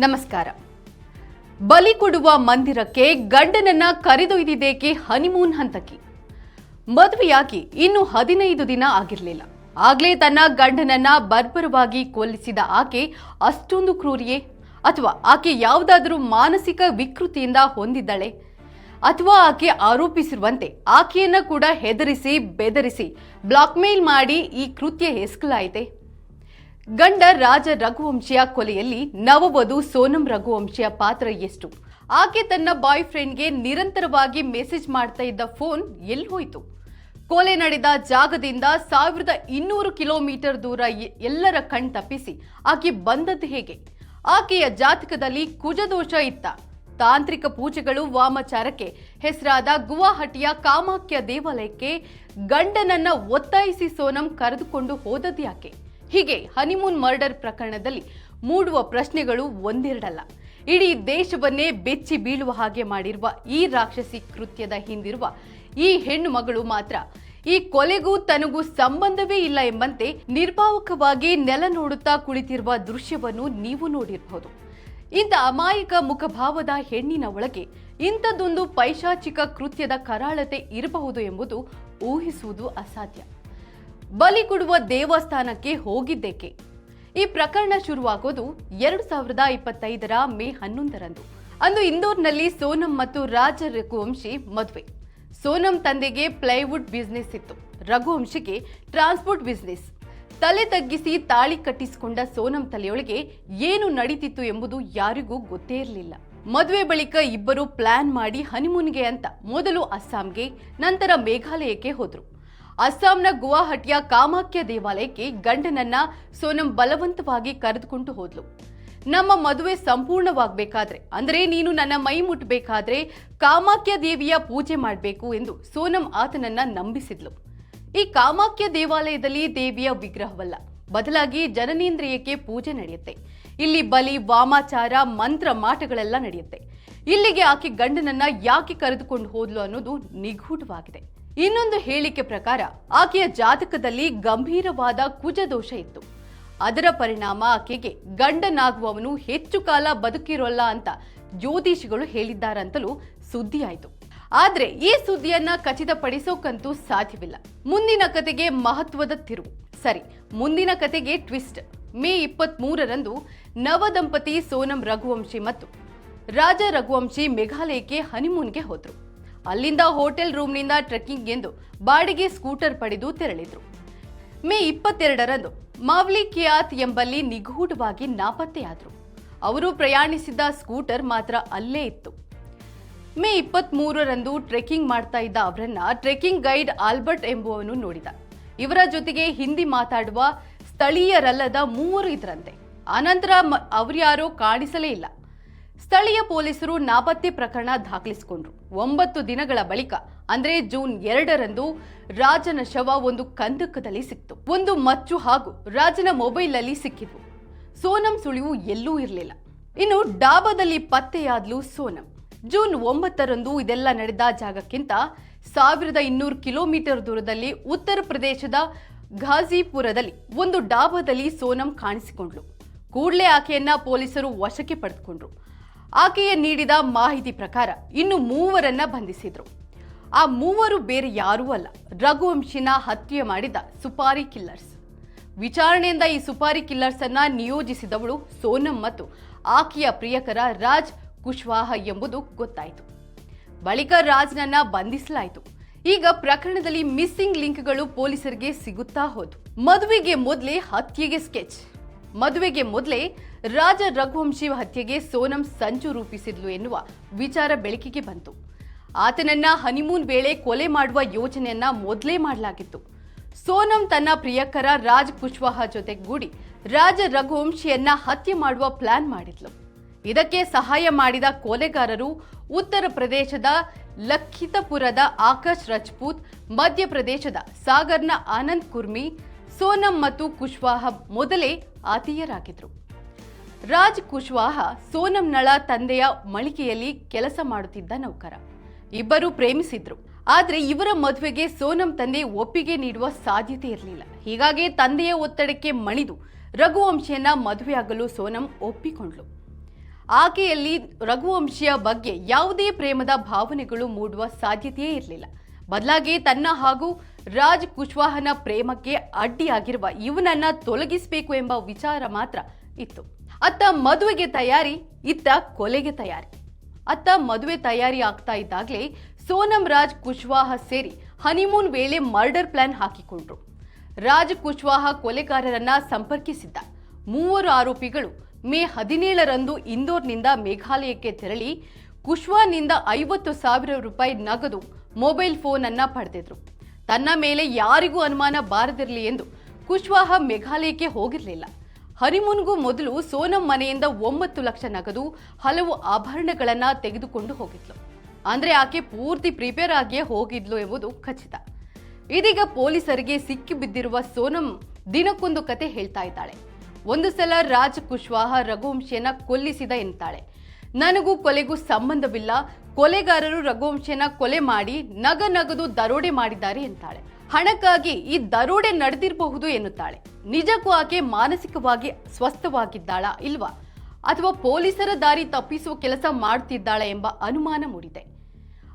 ನಮಸ್ಕಾರ. ಬಲಿ ಕೊಡುವ ಮಂದಿರಕ್ಕೆ ಗಂಡನನ್ನ ಕರೆದೊಯ್ದಿದ್ದೇಕೆ ಹನಿಮೂನ್ ಹಂತಕ್ಕೆ? ಮದುವೆಯಾಗಿ ಇನ್ನು 15 ದಿನ ಆಗಿರಲಿಲ್ಲ. ಆಗ್ಲೇ ತನ್ನ ಗಂಡನನ್ನ ಬರ್ಬರವಾಗಿ ಕೊಲ್ಲಿಸಿದ ಆಕೆ ಅಷ್ಟೊಂದು ಕ್ರೂರಿಯೇ? ಅಥವಾ ಆಕೆ ಯಾವುದಾದರೂ ಮಾನಸಿಕ ವಿಕೃತಿಯಿಂದ ಹೊಂದಿದ್ದಳೆ? ಅಥವಾ ಆಕೆ ಆರೋಪಿಸಿರುವಂತೆ ಆಕೆಯನ್ನ ಕೂಡ ಹೆದರಿಸಿ ಬೆದರಿಸಿ ಬ್ಲಾಕ್ಮೇಲ್ ಮಾಡಿ ಈ ಕೃತ್ಯ ಎಸಗಲಾಯಿತೆ? ಗಂಡ ರಾಜ ರಘುವಂಶಿಯ ಕೊಲೆಯಲ್ಲಿ ನವವಧು ಸೋನಂ ರಘುವಂಶಿಯ ಪಾತ್ರ ಎಷ್ಟು? ಆಕೆ ತನ್ನ ಬಾಯ್ ಫ್ರೆಂಡ್ಗೆ ನಿರಂತರವಾಗಿ ಮೆಸೇಜ್ ಮಾಡ್ತಾ ಇದ್ದ ಫೋನ್ ಎಲ್ಲಿ ಹೋಯಿತು? ಕೊಲೆ ನಡೆದ ಜಾಗದಿಂದ 1200 ಕಿಲೋಮೀಟರ್ ದೂರ ಎಲ್ಲರ ಕಣ್ ತಪ್ಪಿಸಿ ಆಕೆ ಬಂದದ್ದು ಹೇಗೆ? ಆಕೆಯ ಜಾತಕದಲ್ಲಿ ಕುಜದೋಷ ಇತ್ತ? ತಾಂತ್ರಿಕ ಪೂಜೆಗಳು ವಾಮಾಚಾರಕ್ಕೆ ಹೆಸರಾದ ಗುವಾಹಟಿಯ ಕಾಮಾಖ್ಯ ದೇವಾಲಯಕ್ಕೆ ಗಂಡನನ್ನ ಒತ್ತಾಯಿಸಿ ಸೋನಂ ಕರೆದುಕೊಂಡು ಹೋದದ್ದು ಯಾಕೆ? ಹೀಗೆ ಹನಿಮೂನ್ ಮರ್ಡರ್ ಪ್ರಕರಣದಲ್ಲಿ ಮೂಡುವ ಪ್ರಶ್ನೆಗಳು ಒಂದೆರಡಲ್ಲ. ಇಡೀ ದೇಶವನ್ನೇ ಬೆಚ್ಚಿ ಬೀಳುವ ಹಾಗೆ ಮಾಡಿರುವ ಈ ರಾಕ್ಷಸಿ ಕೃತ್ಯದ ಹಿಂದಿರುವ ಈ ಹೆಣ್ಣು ಮಗಳು ಮಾತ್ರ ಈ ಕೊಲೆಗೂ ತನಗೂ ಸಂಬಂಧವೇ ಇಲ್ಲ ಎಂಬಂತೆ ನಿರ್ಭಾವಕವಾಗಿ ನೆಲ ನೋಡುತ್ತಾ ಕುಳಿತಿರುವ ದೃಶ್ಯವನ್ನು ನೀವು ನೋಡಿರಬಹುದು. ಇಂಥ ಅಮಾಯಕ ಮುಖಭಾವದ ಹೆಣ್ಣಿನ ಒಳಗೆ ಇಂಥದ್ದೊಂದು ಪೈಶಾಚಿಕ ಕೃತ್ಯದ ಕರಾಳತೆ ಇರಬಹುದು ಎಂಬುದು ಊಹಿಸುವುದು ಅಸಾಧ್ಯ. ಬಲಿ ಕೊಡುವ ದೇವಸ್ಥಾನಕ್ಕೆ ಹೋಗಿದ್ದೇಕೆ? ಈ ಪ್ರಕರಣ ಶುರುವಾಗೋದು 2025 ಮೇ 11ರಂದು. ಅಂದು ಇಂದೋರ್ನಲ್ಲಿ ಸೋನಂ ಮತ್ತು ರಾಜ ರಘುವಂಶಿ ಮದುವೆ. ಸೋನಂ ತಂದೆಗೆ ಪ್ಲೈವುಡ್ ಬಿಸ್ನೆಸ್ ಇತ್ತು, ರಘುವಂಶಿಗೆ ಟ್ರಾನ್ಸ್ಪೋರ್ಟ್ ಬಿಸ್ನೆಸ್. ತಲೆ ತಗ್ಗಿಸಿ ತಾಳಿ ಕಟ್ಟಿಸಿಕೊಂಡ ಸೋನಂ ತಲೆಯೊಳಗೆ ಏನು ನಡೀತಿತ್ತು ಎಂಬುದು ಯಾರಿಗೂ ಗೊತ್ತೇ ಇರಲಿಲ್ಲ. ಮದುವೆ ಬಳಿಕ ಇಬ್ಬರು ಪ್ಲಾನ್ ಮಾಡಿ ಹನಿಮೂನ್ಗೆ ಅಂತ ಮೊದಲು ಅಸ್ಸಾಂಗೆ, ನಂತರ ಮೇಘಾಲಯಕ್ಕೆ ಹೋದ್ರು. ಅಸ್ಸಾಂನ ಗುವಾಹಟಿಯ ಕಾಮಾಖ್ಯ ದೇವಾಲಯಕ್ಕೆ ಗಂಡನನ್ನ ಸೋನಂ ಬಲವಂತವಾಗಿ ಕರೆದುಕೊಂಡು ಹೋದ್ಲು. ನಮ್ಮ ಮದುವೆ ಸಂಪೂರ್ಣವಾಗಬೇಕಾದ್ರೆ, ಅಂದರೆ ನೀನು ನನ್ನ ಮೈ ಮುಟ್ಟಬೇಕಾದ್ರೆ ಕಾಮಾಖ್ಯ ದೇವಿಯ ಪೂಜೆ ಮಾಡಬೇಕು ಎಂದು ಸೋನಂ ಆತನನ್ನ ನಂಬಿಸಿದ್ಲು. ಈ ಕಾಮಾಖ್ಯ ದೇವಾಲಯದಲ್ಲಿ ದೇವಿಯ ವಿಗ್ರಹವಲ್ಲ, ಬದಲಾಗಿ ಜನನೇಂದ್ರಿಯಕ್ಕೆ ಪೂಜೆ ನಡೆಯುತ್ತೆ. ಇಲ್ಲಿ ಬಲಿ, ವಾಮಾಚಾರ, ಮಂತ್ರ ಮಾಟಗಳೆಲ್ಲ ನಡೆಯುತ್ತೆ. ಇಲ್ಲಿಗೆ ಆಕೆ ಗಂಡನನ್ನ ಯಾಕೆ ಕರೆದುಕೊಂಡು ಹೋದ್ಲು ಅನ್ನೋದು ನಿಗೂಢವಾಗಿದೆ. ಇನ್ನೊಂದು ಹೇಳಿಕೆ ಪ್ರಕಾರ ಆಕೆಯ ಜಾತಕದಲ್ಲಿ ಗಂಭೀರವಾದ ಕುಜದೋಷ ಇತ್ತು. ಅದರ ಪರಿಣಾಮ ಆಕೆಗೆ ಗಂಡನಾಗುವವನು ಹೆಚ್ಚು ಕಾಲ ಬದುಕಿರೋಲ್ಲ ಅಂತ ಜ್ಯೋತಿಷಿಗಳು ಹೇಳಿದ್ದಾರಂತಲೂ ಸುದ್ದಿಯಾಯಿತು. ಆದ್ರೆ ಈ ಸುದ್ದಿಯನ್ನ ಖಚಿತಪಡಿಸೋಕಂತೂ ಸಾಧ್ಯವಿಲ್ಲ. ಮುಂದಿನ ಕತೆಗೆ ಮಹತ್ವದ ತಿರುವು. ಸರಿ, ಮುಂದಿನ ಕತೆಗೆ ಟ್ವಿಸ್ಟ್. ಮೇ 23ರಂದು ನವದಂಪತಿ ಸೋನಂ ರಘುವಂಶಿ ಮತ್ತು ರಾಜ ರಘುವಂಶಿ ಮೇಘಾಲಯಕ್ಕೆ ಹನಿಮೂನ್ಗೆ ಹೋದ್ರು. ಅಲ್ಲಿಂದ ಹೋಟೆಲ್ ರೂಮ್ನಿಂದ ಟ್ರೆಕ್ಕಿಂಗ್ ಎಂದು ಬಾಡಿಗೆ ಸ್ಕೂಟರ್ ಪಡೆದು ತೆರಳಿದ್ರು. ಮೇ 22ರಂದು ಮಾವ್ಲಿ ಕಿಯಾತ್ ಎಂಬಲ್ಲಿ ನಿಗೂಢವಾಗಿ ನಾಪತ್ತೆಯಾದರು. ಅವರು ಪ್ರಯಾಣಿಸಿದ್ದ ಸ್ಕೂಟರ್ ಮಾತ್ರ ಅಲ್ಲೇ ಇತ್ತು. ಮೇ 23ರಂದು ಟ್ರೆಕ್ಕಿಂಗ್ ಮಾಡ್ತಾ ಇದ್ದ ಅವರನ್ನ ಟ್ರೆಕ್ಕಿಂಗ್ ಗೈಡ್ ಆಲ್ಬರ್ಟ್ ಎಂಬುವನು ನೋಡಿದ. ಇವರ ಜೊತೆಗೆ ಹಿಂದಿ ಮಾತಾಡುವ ಸ್ಥಳೀಯರಲ್ಲದ 3 ಇದ್ರಂತೆ. ಆನಂತರ ಅವರ್ಯಾರೋ ಕಾಣಿಸಲೇ ಇಲ್ಲ. ಸ್ಥಳೀಯ ಪೊಲೀಸರು ನಾಪತ್ತೆ ಪ್ರಕರಣ ದಾಖಲಿಸಿಕೊಂಡ್ರು. 9 ದಿನಗಳ ಬಳಿಕ ಅಂದ್ರೆ ಜೂನ್ 2ರಂದು ರಾಜನ ಶವ ಒಂದು ಕಂದಕದಲ್ಲಿ ಸಿಕ್ತು. ಒಂದು ಮಚ್ಚು ಹಾಗೂ ರಾಜನ ಮೊಬೈಲ್ ಅಲ್ಲಿ ಸಿಕ್ಕಿದ್ವು. ಸೋನಂ ಸುಳಿವು ಎಲ್ಲೂ ಇರಲಿಲ್ಲ. ಇನ್ನು ಡಾಬಾದಲ್ಲಿ ಪತ್ತೆಯಾದ್ಲು ಸೋನಂ. ಜೂನ್ 9ರಂದು ಇದೆಲ್ಲ ನಡೆದ ಜಾಗಕ್ಕಿಂತ 1200 ಕಿಲೋಮೀಟರ್ ದೂರದಲ್ಲಿ ಉತ್ತರ ಪ್ರದೇಶದ ಘಾಜಿಪುರದಲ್ಲಿ ಒಂದು ಡಾಬಾದಲ್ಲಿ ಸೋನಂ ಕಾಣಿಸಿಕೊಂಡ್ಲು. ಕೂಡಲೇ ಆಕೆಯನ್ನ ಪೊಲೀಸರು ವಶಕ್ಕೆ ಪಡೆದುಕೊಂಡ್ರು. ಆಕೆಯ ನೀಡಿದ ಮಾಹಿತಿ ಪ್ರಕಾರ ಇನ್ನು 3ರನ್ನ ಬಂಧಿಸಿದ್ರು. ಆ 3 ಬೇರೆ ಯಾರೂ ಅಲ್ಲ, ರಘುವಂಶಿನ ಹತ್ಯೆ ಮಾಡಿದ ಸುಪಾರಿ ಕಿಲ್ಲರ್ಸ್. ವಿಚಾರಣೆಯಿಂದ ಈ ಸುಪಾರಿ ಕಿಲ್ಲರ್ಸ್ ಅನ್ನ ನಿಯೋಜಿಸಿದವಳು ಸೋನಂ ಮತ್ತು ಆಕೆಯ ಪ್ರಿಯಕರ ರಾಜ್ ಕುಶ್ವಾಹ ಎಂಬುದು ಗೊತ್ತಾಯಿತು. ಬಳಿಕ ರಾಜ್ನನ್ನ ಬಂಧಿಸಲಾಯಿತು. ಈಗ ಪ್ರಕರಣದಲ್ಲಿ ಮಿಸ್ಸಿಂಗ್ ಲಿಂಕ್ಗಳು ಪೊಲೀಸರಿಗೆ ಸಿಗುತ್ತಾ ಹೋದ್ವು. ಮದುವೆಗೆ ಮೊದಲೇ ಹತ್ಯೆಗೆ ಸ್ಕೆಚ್. ಮದುವೆಗೆ ಮೊದಲೇ ರಾಜ ರಘುವಂಶಿ ಹತ್ಯೆಗೆ ಸೋನಂ ಸಂಚು ರೂಪಿಸಿದ್ಲು ಎನ್ನುವ ವಿಚಾರ ಬೆಳಕಿಗೆ ಬಂತು. ಆತನನ್ನ ಹನಿಮೂನ್ ವೇಳೆ ಕೊಲೆ ಮಾಡುವ ಯೋಜನೆಯನ್ನ ಮೊದಲೇ ಮಾಡಲಾಗಿತ್ತು. ಸೋನಂ ತನ್ನ ಪ್ರಿಯಕರ ರಾಜ್ ಕುಶ್ವಾಹ ಜೊತೆಗೂಡಿ ರಾಜ ರಘುವಂಶಿಯನ್ನ ಹತ್ಯೆ ಮಾಡುವ ಪ್ಲಾನ್ ಮಾಡಿದ್ಲು. ಇದಕ್ಕೆ ಸಹಾಯ ಮಾಡಿದ ಕೊಲೆಗಾರರು ಉತ್ತರ ಪ್ರದೇಶದ ಲಖಿತಪುರದ ಆಕಾಶ್ ರಜಪೂತ್, ಮಧ್ಯಪ್ರದೇಶದ ಸಾಗರ್ನ ಆನಂದ್ ಕುರ್ಮಿ. ಸೋನಂ ಮತ್ತು ಕುಶ್ವಾಹ ಮೊದಲೇ ಆತೀಯರಾಗಿದ್ರು. ರಾಜ್ ಕುಶ್ವಾಹ ಸೋನಂನಳ ತಂದೆಯ ಮಳಿಗೆಯಲ್ಲಿ ಕೆಲಸ ಮಾಡುತ್ತಿದ್ದ ನೌಕರ. ಇಬ್ಬರು ಪ್ರೇಮಿಸಿದ್ರು. ಆದ್ರೆ ಇವರ ಮದುವೆಗೆ ಸೋನಂ ತಂದೆ ಒಪ್ಪಿಗೆ ನೀಡುವ ಸಾಧ್ಯತೆ ಇರಲಿಲ್ಲ. ಹೀಗಾಗಿ ತಂದೆಯ ಒತ್ತಡಕ್ಕೆ ಮಣಿದು ರಘುವಂಶಿಯನ್ನ ಮದುವೆಯಾಗಲು ಸೋನಂ ಒಪ್ಪಿಕೊಂಡ್ಲು. ಆಕೆಯಲ್ಲಿ ರಘುವಂಶಿಯ ಬಗ್ಗೆ ಯಾವುದೇ ಪ್ರೇಮದ ಭಾವನೆಗಳು ಮೂಡುವ ಸಾಧ್ಯತೆಯೇ ಇರಲಿಲ್ಲ. ಬದಲಾಗಿ ತನ್ನ ಹಾಗೂ ರಾಜ್ ಕುಶ್ವಾಹನ ಪ್ರೇಮಕ್ಕೆ ಅಡ್ಡಿಯಾಗಿರುವ ಇವನನ್ನ ತೊಲಗಿಸಬೇಕು ಎಂಬ ವಿಚಾರ ಮಾತ್ರ ಇತ್ತು. ಅತ್ತ ಮದುವೆಗೆ ತಯಾರಿ, ಇತ್ತ ಕೊಲೆಗೆ ತಯಾರಿ. ಅತ್ತ ಮದುವೆ ತಯಾರಿ ಆಗ್ತಾ ಇದ್ದಾಗಲೇ ಸೋನಂ ರಾಜ್ ಕುಶ್ವಾಹ ಸೇರಿ ಹನಿಮೂನ್ ವೇಳೆ ಮರ್ಡರ್ ಪ್ಲಾನ್ ಹಾಕಿಕೊಂಡ್ರು. ರಾಜ್ ಕುಶ್ವಾಹ ಕೊಲೆಗಾರರನ್ನ ಸಂಪರ್ಕಿಸಿದ್ದ. 3 ಆರೋಪಿಗಳು ಮೇ 17ರಂದು ಇಂದೋರ್ನಿಂದ ಮೇಘಾಲಯಕ್ಕೆ ತೆರಳಿ ಕುಶ್ವಾಹನಿಂದ 50,000 ರೂಪಾಯಿ ನಗದು, ಮೊಬೈಲ್ ಫೋನ್ ಅನ್ನ ಪಡೆದಿದ್ರು. ತನ್ನ ಮೇಲೆ ಯಾರಿಗೂ ಅನುಮಾನ ಬಾರದಿರಲಿ ಎಂದು ಕುಶ್ವಾಹ ಮೇಘಾಲಯಕ್ಕೆ ಹೋಗಿರಲಿಲ್ಲ. ಹನಿಮೂನ್ಗೂ ಮೊದಲು ಸೋನಂ ಮನೆಯಿಂದ 9 ಲಕ್ಷ ನಗದು, ಹಲವು ಆಭರಣಗಳನ್ನ ತೆಗೆದುಕೊಂಡು ಹೋಗಿದ್ಲು. ಅಂದ್ರೆ ಆಕೆ ಪೂರ್ತಿ ಪ್ರಿಪೇರ್ ಆಗಿಯೇ ಹೋಗಿದ್ಲು ಎಂಬುದು ಖಚಿತ. ಇದೀಗ ಪೊಲೀಸರಿಗೆ ಸಿಕ್ಕಿ ಬಿದ್ದಿರುವ ಸೋನಂ ದಿನಕ್ಕೊಂದು ಕತೆ ಹೇಳ್ತಾ ಇದ್ದಾಳೆ. ಒಂದು ಸಲ ರಾಜ್ ಕುಶ್ವಾಹ ರಘುವಂಶಿಯನ್ನ ಕೊಲ್ಲಿಸಿದ ಎನ್ನುತ್ತಾಳೆ. ನನಗೂ ಕೊಲೆಗೂ ಸಂಬಂಧವಿಲ್ಲ, ಕೊಲೆಗಾರರು ರಘುವಂಶಿಯನ್ನ ಕೊಲೆ ಮಾಡಿ ನಗದು ದರೋಡೆ ಮಾಡಿದ್ದಾರೆ ಎಂತಾಳೆ. ಹಣಕ್ಕಾಗಿ ಈ ದರೋಡೆ ನಡೆದಿರಬಹುದು ಎನ್ನುತ್ತಾಳೆ. ನಿಜಕ್ಕೂ ಆಕೆ ಮಾನಸಿಕವಾಗಿ ಸ್ವಸ್ಥವಾಗಿದ್ದಾಳಾ ಇಲ್ವಾ, ಅಥವಾ ಪೊಲೀಸರ ದಾರಿ ತಪ್ಪಿಸುವ ಕೆಲಸ ಮಾಡುತ್ತಿದ್ದಾಳ ಎಂಬ ಅನುಮಾನ ಮೂಡಿದೆ.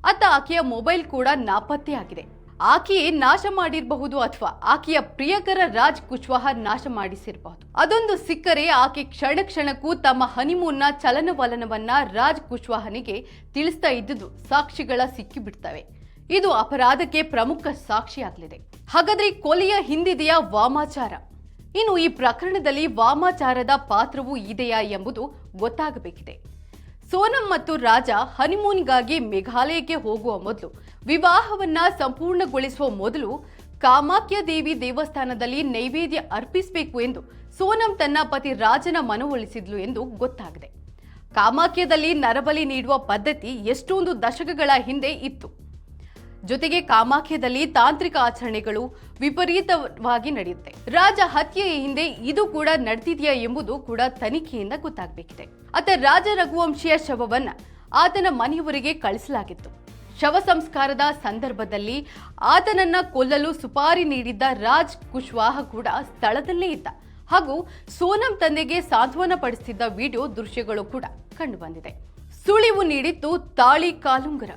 ಅತ್ತ ಆಕೆಯ ಮೊಬೈಲ್ ಕೂಡ ನಾಪತ್ತೆಯಾಗಿದೆ. ಆಕೆಯೇ ನಾಶ ಮಾಡಿರಬಹುದು ಅಥವಾ ಆಕೆಯ ಪ್ರಿಯಕರ ರಾಜ್ ಕುಶ್ವಾಹ ನಾಶ ಮಾಡಿಸಿರಬಹುದು. ಅದೊಂದು ಸಿಕ್ಕರೆ ಆಕೆ ಕ್ಷಣಕ್ಕೂ ತಮ್ಮ ಹನಿಮೂನ್ನ ಚಲನವಲನವನ್ನ ರಾಜ್ ಕುಶ್ವಾಹನಿಗೆ ತಿಳಿಸ್ತಾ ಇದ್ದುದು ಸಾಕ್ಷಿಗಳ ಸಿಕ್ಕಿಬಿಡ್ತವೆ. ಇದು ಅಪರಾಧಕ್ಕೆ ಪ್ರಮುಖ ಸಾಕ್ಷಿಯಾಗಲಿದೆ. ಹಾಗಾದ್ರೆ ಕೊಲೆಯ ಹಿಂದಿದೆಯಾ ವಾಮಾಚಾರ? ಇನ್ನು ಈ ಪ್ರಕರಣದಲ್ಲಿ ವಾಮಾಚಾರದ ಪಾತ್ರವೂ ಇದೆಯಾ ಎಂಬುದು ಗೊತ್ತಾಗಬೇಕಿದೆ. ಸೋನಂ ಮತ್ತು ರಾಜ ಹನಿಮೂನ್ಗಾಗಿ ಮೇಘಾಲಯಕ್ಕೆ ಹೋಗುವ ಮೊದಲು, ವಿವಾಹವನ್ನ ಸಂಪೂರ್ಣಗೊಳಿಸುವ ಮೊದಲು ಕಾಮಾಖ್ಯ ದೇವಿ ದೇವಸ್ಥಾನದಲ್ಲಿ ನೈವೇದ್ಯ ಅರ್ಪಿಸಬೇಕು ಎಂದು ಸೋನಂ ತನ್ನ ಪತಿ ರಾಜನ ಮನವೊಲಿಸಿದ್ಲು ಎಂದು ಗೊತ್ತಾಗಿದೆ. ಕಾಮಾಖ್ಯದಲ್ಲಿ ನರಬಲಿ ನೀಡುವ ಪದ್ಧತಿ ಎಷ್ಟೊಂದು ದಶಕಗಳ ಹಿಂದೆ ಇತ್ತು. ಜೊತೆಗೆ ಕಾಮಾಖ್ಯದಲ್ಲಿ ತಾಂತ್ರಿಕ ಆಚರಣೆಗಳು ವಿಪರೀತವಾಗಿ ನಡೆಯುತ್ತೆ. ರಾಜ ಹತ್ಯೆಯ ಹಿಂದೆ ಇದು ಕೂಡ ನಡೆದಿದೆಯಾ ಎಂಬುದು ಕೂಡ ತನಿಖೆಯಿಂದ ಗೊತ್ತಾಗಬೇಕಿದೆ. ಅತ್ತ ರಾಜ ರಘುವಂಶಿಯ ಶವವನ್ನ ಆತನ ಮನೆಯವರಿಗೆ ಕಳಿಸಲಾಗಿತ್ತು. ಶವ ಸಂಸ್ಕಾರದ ಸಂದರ್ಭದಲ್ಲಿ ಆತನನ್ನ ಕೊಲ್ಲಲು ಸುಪಾರಿ ನೀಡಿದ್ದ ರಾಜ್ ಕುಶ್ವಾಹ ಕೂಡ ಸ್ಥಳದಲ್ಲೇ ಇದ್ದ ಹಾಗೂ ಸೋನಂ ತಂದೆಗೆ ಸಾಂತ್ವನ ಪಡಿಸುತ್ತಿದ್ದ ವಿಡಿಯೋ ದೃಶ್ಯಗಳು ಕೂಡ ಕಂಡುಬಂದಿದೆ. ಸುಳಿವು ನೀಡಿತ್ತು ತಾಳಿ ಕಾಲುಂಗರ.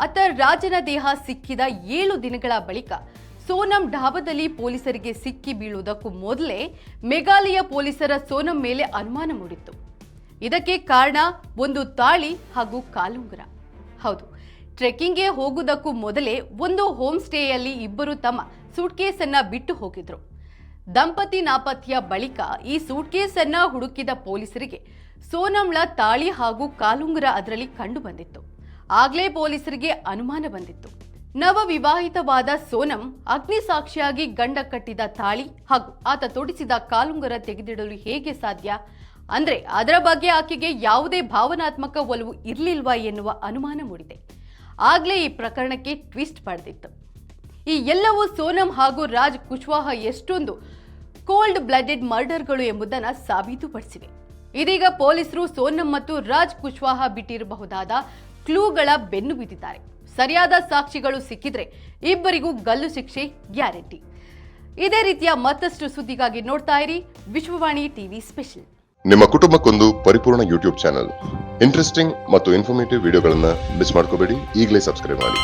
ಅತ್ತ ರಾಜನ ದೇಹ ಸಿಕ್ಕಿದ 7 ದಿನಗಳ ಬಳಿಕ ಸೋನಂ ಢಾಬಾದಲ್ಲಿ ಪೊಲೀಸರಿಗೆ ಸಿಕ್ಕಿ ಬೀಳುವುದಕ್ಕೂ ಮೊದಲೇ ಮೇಘಾಲಯ ಪೊಲೀಸರ ಸೋನಂ ಮೇಲೆ ಅನುಮಾನ ಮೂಡಿತ್ತು. ಇದಕ್ಕೆ ಕಾರಣ ಒಂದು ತಾಳಿ ಹಾಗೂ ಕಾಲುಂಗರ. ಹೌದು, ಟ್ರೆಕ್ಕಿಂಗ್ಗೆ ಹೋಗುವುದಕ್ಕೂ ಮೊದಲೇ ಒಂದು ಹೋಮ್ ಸ್ಟೇಯಲ್ಲಿ ಇಬ್ಬರು ತಮ್ಮ ಸೂಟ್ಕೇಸ್ ಅನ್ನ ಬಿಟ್ಟು ಹೋಗಿದ್ರು. ದಂಪತಿ ನಾಪತ್ತೆಯ ಬಳಿಕ ಈ ಸೂಟ್ಕೇಸ್ ಅನ್ನ ಹುಡುಕಿದ ಪೊಲೀಸರಿಗೆ ಸೋನಂಳ ತಾಳಿ ಹಾಗೂ ಕಾಲುಂಗರ ಅದರಲ್ಲಿ ಕಂಡು ಬಂದಿತ್ತು. ಆಗ್ಲೇ ಪೊಲೀಸರಿಗೆ ಅನುಮಾನ ಬಂದಿತ್ತು. ನವ ವಿವಾಹಿತವಾದ ಸೋನಂ ಅಗ್ನಿ ಸಾಕ್ಷಿಯಾಗಿ ಗಂಡ ಕಟ್ಟಿದ ತಾಳಿ ಹಾಗೂ ಆತ ತೊಡಿಸಿದ ಕಾಲುಂಗರ ತೆಗೆದಿಡಲು ಹೇಗೆ ಸಾಧ್ಯ? ಅಂದ್ರೆ ಅದರ ಬಗ್ಗೆ ಆಕೆಗೆ ಯಾವುದೇ ಭಾವನಾತ್ಮಕ ಒಲವು ಇರಲಿಲ್ವಾ ಎನ್ನುವ ಅನುಮಾನ ಮೂಡಿದೆ. ಆಗ್ಲೇ ಈ ಪ್ರಕರಣಕ್ಕೆ ಟ್ವಿಸ್ಟ್ ಪಡೆದಿತ್ತು. ಈ ಎಲ್ಲವೂ ಸೋನಂ ಹಾಗೂ ರಾಜ್ ಕುಶ್ವಾಹ ಎಷ್ಟೊಂದು ಕೋಲ್ಡ್ ಬ್ಲಡೆಡ್ ಮರ್ಡರ್ಗಳು ಎಂಬುದನ್ನು ಸಾಬೀತುಪಡಿಸಿವೆ. ಇದೀಗ ಪೊಲೀಸರು ಸೋನಂ ಮತ್ತು ರಾಜ್ ಕುಶ್ವಾಹ ಬಿಟ್ಟಿರಬಹುದಾದ ಕ್ಲೂಗಳ ಬೆನ್ನು ಬಿದ್ದಿದ್ದಾರೆ. ಸರಿಯಾದ ಸಾಕ್ಷಿಗಳು ಸಿಕ್ಕಿದ್ರೆ ಇಬ್ಬರಿಗೂ ಗಲ್ಲು ಶಿಕ್ಷೆ ಗ್ಯಾರಂಟಿ. ಇದೇ ರೀತಿಯ ಮತ್ತಷ್ಟು ಸುದ್ದಿಗಾಗಿ ನೋಡ್ತಾ ಇರಿ ವಿಶ್ವವಾಣಿ ಟಿವಿ ಸ್ಪೆಷಲ್. ನಿಮ್ಮ ಕುಟುಂಬಕ್ಕೊಂದು ಪರಿಪೂರ್ಣ ಯೂಟ್ಯೂಬ್ ಚಾನಲ್. ಇಂಟ್ರೆಸ್ಟಿಂಗ್ ಮತ್ತು ಇನ್ಫಾರ್ಮೇಟಿವ್ ವಿಡಿಯೋಗಳನ್ನ ಮಿಸ್ ಮಾಡ್ಕೋಬೇಡಿ. ಈಗಲೇ ಸಬ್ಸ್ಕ್ರೈಬ್ ಮಾಡಿ.